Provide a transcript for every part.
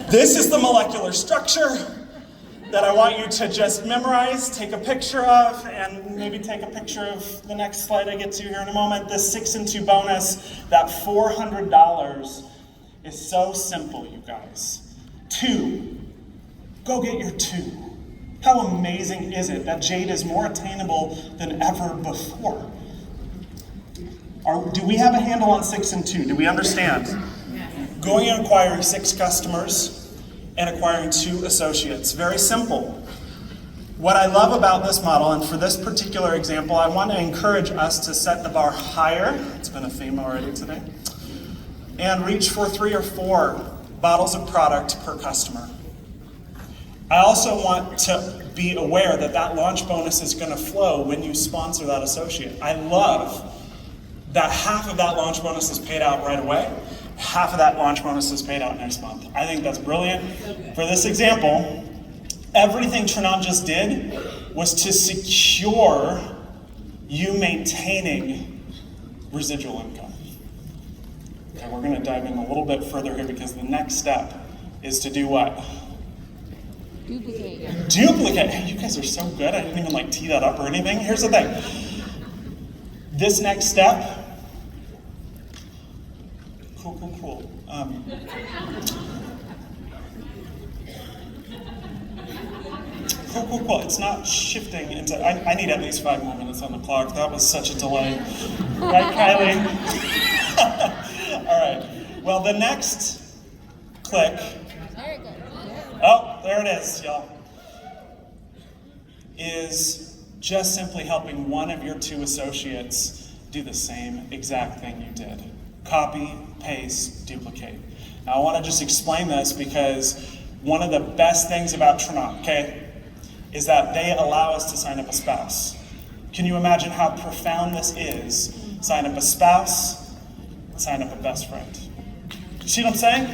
This is the molecular structure that I want you to just memorize, take a picture of, and maybe take a picture of the next slide I get to here in a moment. This 6 and 2 bonus, that $400 is so simple, you guys. 2, go get your 2. How amazing is it that Jade is more attainable than ever before? Do we have a handle on 6 and 2? Do we understand? Going and acquiring 6 customers and acquiring 2 associates. Very simple. What I love about this model, and for this particular example, I want to encourage us to set the bar higher. It's been a theme already today. And reach for 3 or 4 bottles of product per customer. I also want to be aware that that launch bonus is going to flow when you sponsor that associate. I love that half of that launch bonus is paid out right away. Half of that launch bonus is paid out next month. I think that's brilliant. For this example, everything Tranont just did was to secure you maintaining residual income. Okay, we're going to dive in a little bit further here because the next step is to do what? Duplicate. Duplicate. Hey, you guys are so good. I didn't even tee that up or anything. Here's the thing. This next step, cool. Cool. It's not shifting into, I need at least 5 more minutes on the clock. That was such a delay. Right, Kylie? All right. Well, the next click. Oh, there it is, y'all. Is just simply helping one of your 2 associates do the same exact thing you did. Copy, paste, duplicate. Now I want to just explain this because one of the best things about Tranont, okay, is that they allow us to sign up a spouse. Can you imagine how profound this is? Sign up a spouse, sign up a best friend. You see what I'm saying?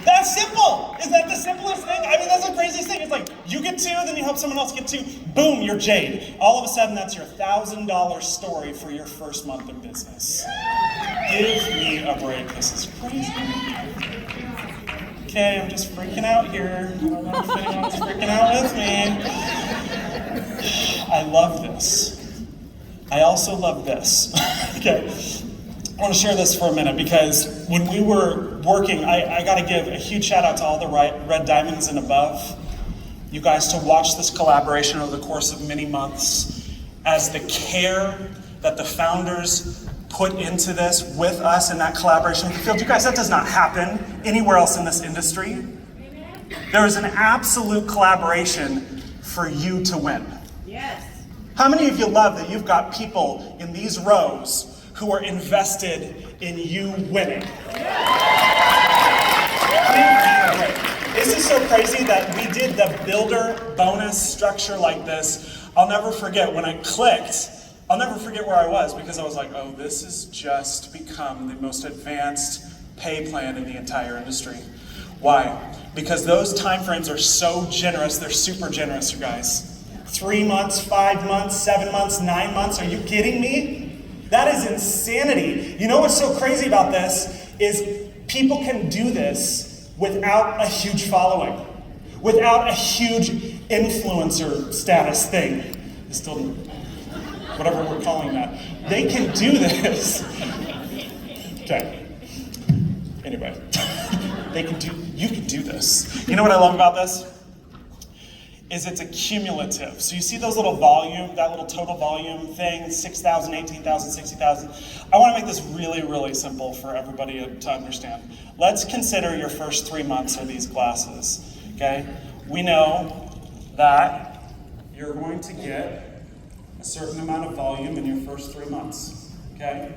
That's simple! Is that the simplest thing? I mean, that's the craziest thing. It's like, you get 2, then you help someone else get 2. Boom, you're Jade. All of a sudden, that's your $1,000 story for your first month of business. Give me a break. This is crazy. Okay, I'm just freaking out here. I don't know if anyone's freaking out with me. I love this. I also love this. Okay. I want to share this for a minute because when we were working, I got to give a huge shout out to all the Red Diamonds and above. You guys to watch this collaboration over the course of many months as the care that the founders put into this with us in that collaboration with the field. You guys, that does not happen anywhere else in this industry. There is an absolute collaboration for you to win. Yes. How many of you love that you've got people in these rows who are invested in you winning? This is so crazy that we did the builder bonus structure like this. I'll never forget when I clicked, I'll never forget where I was because I was like, oh, this has just become the most advanced pay plan in the entire industry. Why? Because those time frames are so generous, they're super generous, you guys. 3 months, 5 months, 7 months, 9 months, are you kidding me? That is insanity. You know what's so crazy about this is people can do this without a huge following, without a huge influencer status thing. Still, whatever we're calling that. They can do this. Okay. Anyway, you can do this. You know what I love about this? Is it's accumulative. So you see those little volume, that little total volume thing, 6,000, 18,000, 60,000. I want to make this really, really simple for everybody to understand. Let's consider your first 3 months of these classes, okay? We know that you're going to get a certain amount of volume in your first 3 months, okay?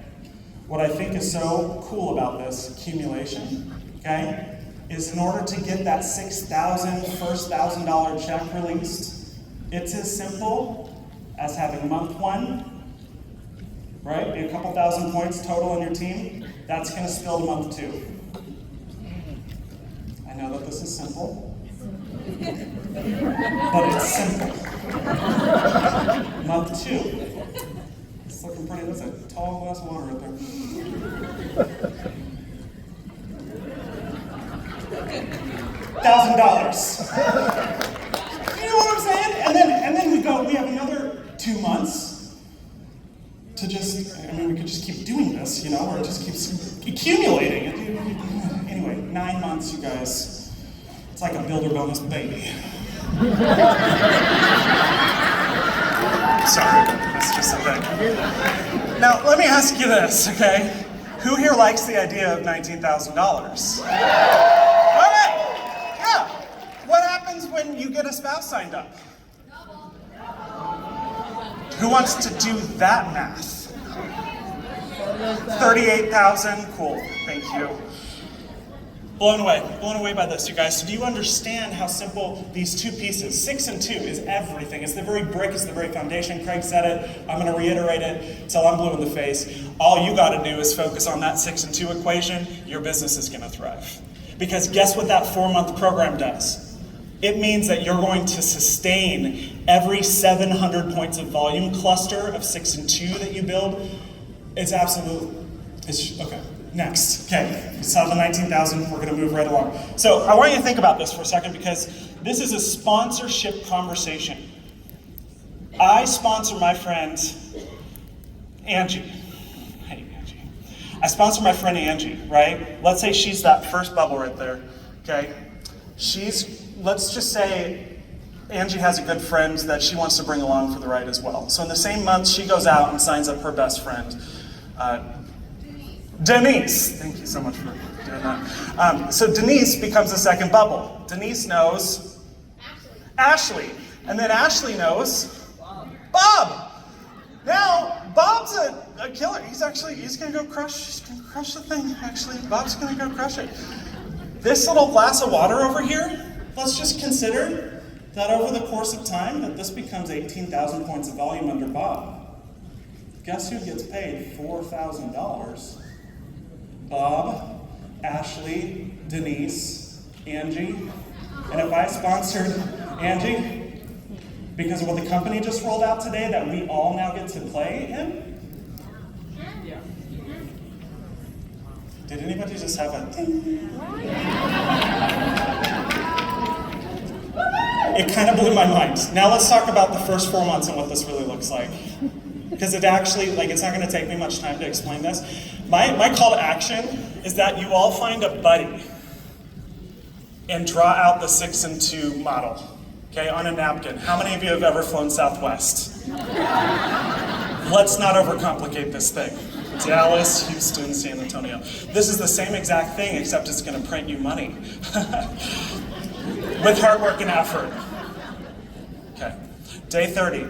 What I think is so cool about this accumulation, okay, is in order to get that $6,000 first $1,000 check released, it's as simple as having month 1, right? Be a couple thousand points total on your team. That's going to spill to month 2. I know that this is simple, but it's simple. Month 2. It's looking pretty, that's a tall glass of water right there. You know what I'm saying? And then we have another 2 months to just, I mean, we could just keep doing this, you know, or it just keeps accumulating. Anyway, 9 months, you guys. It's like a builder bonus baby. Sorry, that's just a thing. Now, let me ask you this, okay? Who here likes the idea of $19,000? Okay, yeah. What happens when you get a spouse signed up? Who wants to do that math? 38,000, cool, thank you. Blown away by this, you guys. So do you understand how simple these two pieces, 6 and 2, is everything. It's the very brick, it's the very foundation. Craig said it, I'm gonna reiterate it till I'm blue in the face. All you gotta do is focus on that 6 and 2 equation, your business is gonna thrive. Because guess what that 4-month program does? It means that you're going to sustain every 700 points of volume cluster of 6 and 2 that you build. It's okay. Next, okay, we saw the 19,000, we're gonna move right along. So I want you to think about this for a second because this is a sponsorship conversation. I sponsor my friend, Angie. Hey, Angie. I sponsor my friend Angie, right? Let's say she's that first bubble right there, okay? Let's just say Angie has a good friend that she wants to bring along for the ride as well. So in the same month, she goes out and signs up her best friend, Denise. Thank you so much for doing that. So Denise becomes the second bubble. Denise knows Ashley. And then Ashley knows Bob. Now, Bob's a killer. He's gonna go crush the thing, actually. Bob's gonna go crush it. This little glass of water over here, let's just consider that over the course of time that this becomes 18,000 points of volume under Bob. Guess who gets paid $4,000? Bob, Ashley, Denise, Angie. And if I sponsored Angie, because of what the company just rolled out today that we all now get to play in? Did anybody just have a ding? It kind of blew my mind. Now let's talk about the first 4 months and what this really looks like. Because it actually, it's not gonna take me much time to explain this. My call to action is that you all find a buddy and draw out the 6 and 2 model, okay, on a napkin. How many of you have ever flown Southwest? Let's not overcomplicate this thing. Dallas, Houston, San Antonio. This is the same exact thing, except it's gonna print you money. With hard work and effort. Okay, day 30.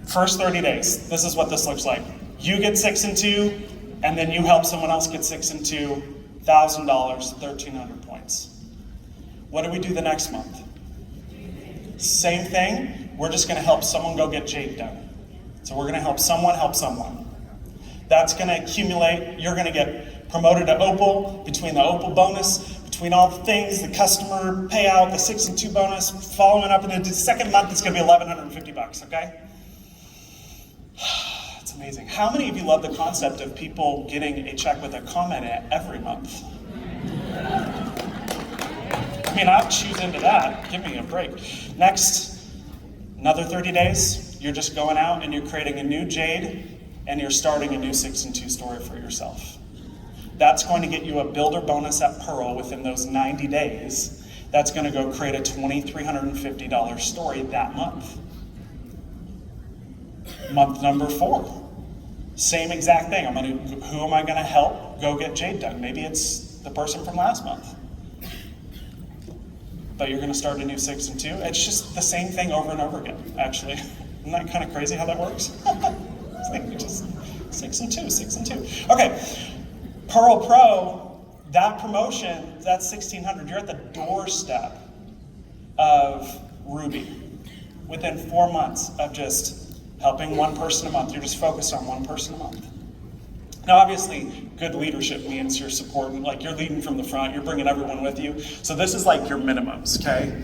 First 30 days, this is what this looks like. You get 6 and 2, and then you help someone else get 6 and 2, $1,000, 1,300 points. What do we do the next month? Same thing, we're just gonna help someone go get jade done. So we're gonna help someone. That's gonna accumulate, you're gonna get promoted to Opal, between the Opal bonus, between all the things, the customer payout, the 6 and 2 bonus, following up in the second month, it's gonna be $1,150, okay? It's amazing. How many of you love the concept of people getting a check with a comment every month? I mean, I'll choose into that. Give me a break. Next, another 30 days, you're just going out and you're creating a new jade and you're starting a new 6 and 2 story for yourself. That's going to get you a builder bonus at Pearl within those 90 days. That's going to go create a $2,350 story that month. Month number 4, same exact thing. Who am I going to help go get jade done? Maybe it's the person from last month. But you're going to start a new 6 and 2. It's just the same thing over and over again, actually. Isn't that kind of crazy how that works? I think we just 6 and 2, 6 and 2. Okay, Pearl Pro, that promotion, that's 1,600. You're at the doorstep of Ruby within 4 months of just helping one person a month. You're just focused on one person a month. Now, obviously, good leadership means you're supporting, you're leading from the front, you're bringing everyone with you. So this is like your minimums, okay?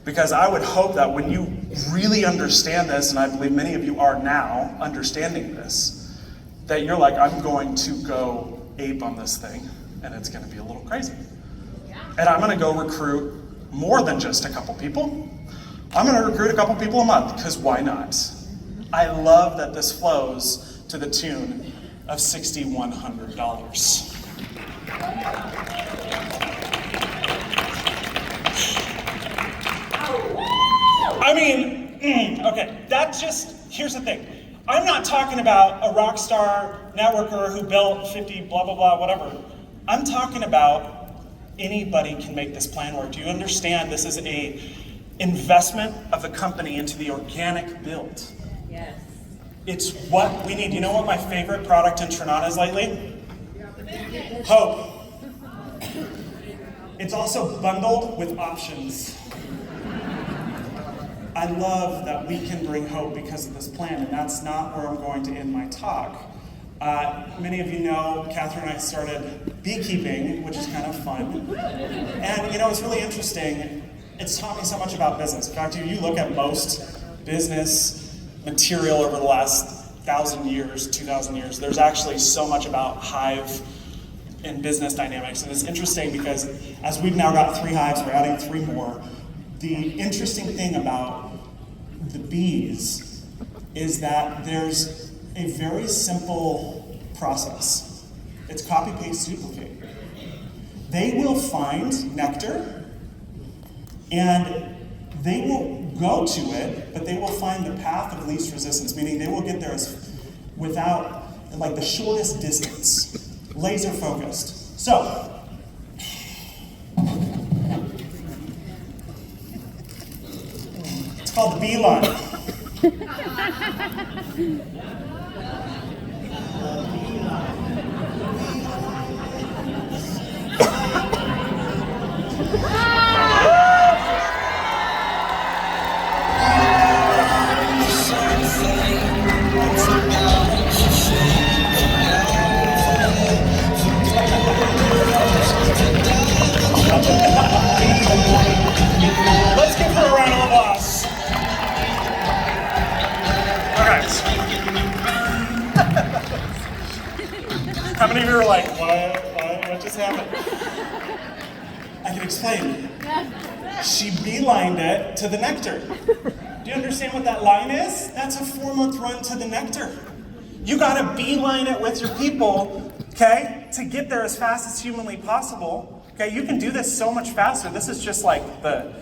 Because I would hope that when you really understand this, and I believe many of you are now understanding this, that you're like, I'm going to go ape on this thing, and it's gonna be a little crazy. And I'm gonna go recruit more than just a couple people. I'm gonna recruit a couple people a month, because why not? I love that this flows to the tune of $6,100. I mean, okay, here's the thing. I'm not talking about a rock star networker who built 50 blah, blah, blah, whatever. I'm talking about anybody can make this plan work. Do you understand this is a investment of the company into the organic build? Yes. It's what we need. You know what my favorite product in Tranont is lately? Hope. It's also bundled with options. I love that we can bring hope because of this plan, and that's not where I'm going to end my talk. Many of you know, Catherine and I started beekeeping, which is kind of fun. And you know, it's really interesting. It's taught me so much about business. In fact, if you look at most business material over the last 1,000 years, 2,000 years, there's actually so much about hive and business dynamics. And it's interesting because as we've now got 3 hives, we're adding 3 more. The interesting thing about the bees is that there's a very simple process. It's copy, paste, duplicate. They will find nectar and they will go to it, but they will find the path of least resistance, meaning they will get there without, like, the shortest distance, laser focused. So, it's called the beeline. Let's give her a round of applause. All right. How many of you are like, what just happened? I can explain. She beelined it to the nectar. Do you understand what that line is? That's a 4-month run to the nectar. You gotta beeline it with your people, okay, to get there as fast as humanly possible. Okay, you can do this so much faster. This is just like the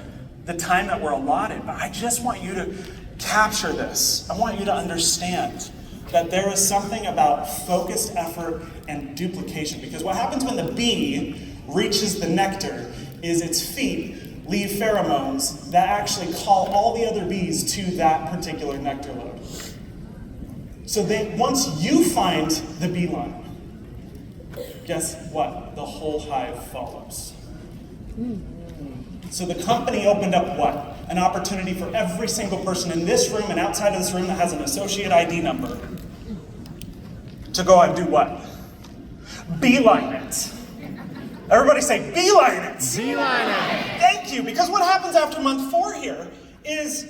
time that we're allotted, but I just want you to capture this. I want you to understand that there is something about focused effort and duplication, because what happens when the bee reaches the nectar is its feet leave pheromones that actually call all the other bees to that particular nectar load. So once you find the beeline, guess what? The whole hive follows. So the company opened up what? An opportunity for every single person in this room and outside of this room that has an associate ID number to go and do what? Beeline it. Everybody say, beeline it. Beeline it. Thank you, because what happens after month 4 here is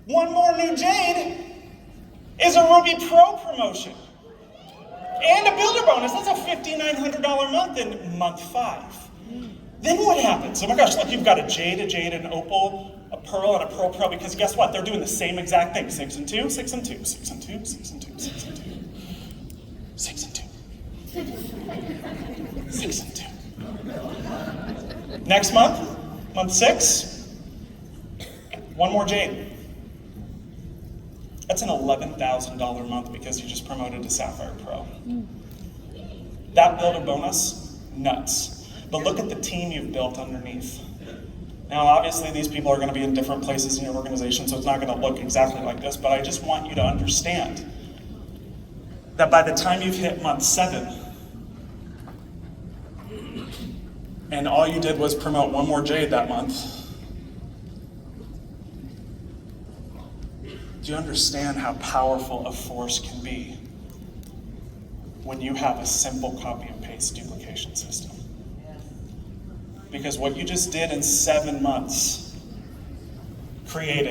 one more new jade is a Ruby Pro promotion. And a builder bonus. That's a $5,900 month in month 5. Then what happens? Oh my gosh, look, you've got a jade, an opal, a pearl, and a pearl pro, because guess what? They're doing the same exact thing. 6 and 2, 6 and 2, 6 and 2, 6 and 2, 6 and 2. 6 and 2. 6 and 2. Next month, month 6, one more jade. That's an $11,000 month because you just promoted to Sapphire Pro. That builder bonus, nuts. But look at the team you've built underneath. Now, obviously, these people are going to be in different places in your organization, so it's not going to look exactly like this, but I just want you to understand that by the time you've hit month 7, and all you did was promote one more jade that month, do you understand how powerful a force can be when you have a simple copy and paste duplication system? Because what you just did in 7 months did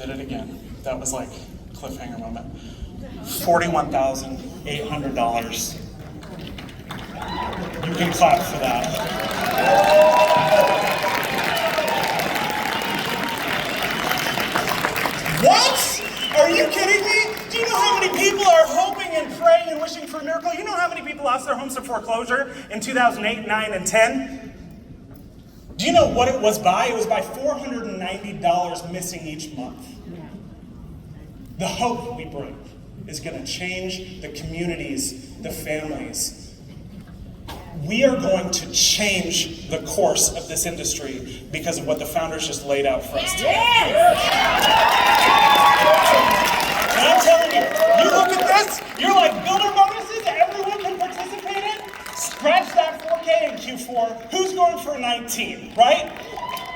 it again. That was like cliffhanger moment. $41,800. You can clap for that. foreclosure in 2008, 9, and 10? Do you know what it was by? It was by $490 missing each month. The hope we bring is going to change the communities, the families. We are going to change the course of this industry because of what the founders just laid out for us today. And I'm telling you, you look at this, you're like, builder bonuses everyone can participate in? Scratch that 4K in Q4. Who's going for 19, right?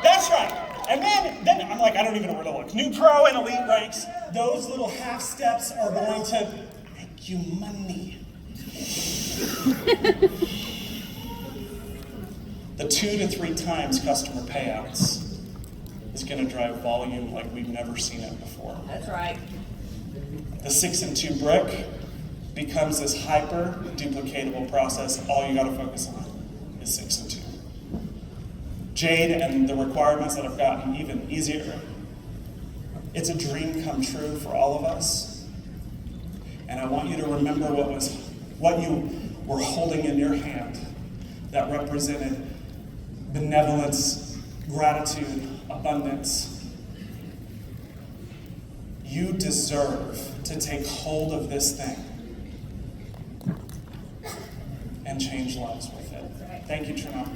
That's right. And then I'm like, I don't even know where to look. New Pro and Elite ranks, those little half steps are going to make you money. The 2 to 3 times customer payouts is going to drive volume like we've never seen it before. That's right. The 6 and 2 brick becomes this hyper duplicatable process. All you got to focus on is 6 and 2. Jade and the requirements that have gotten even easier. It's a dream come true for all of us. And I want you to remember what you were holding in your hand that represented benevolence, gratitude, abundance. You deserve to take hold of this thing and change lives with it. Thank you, Tranont.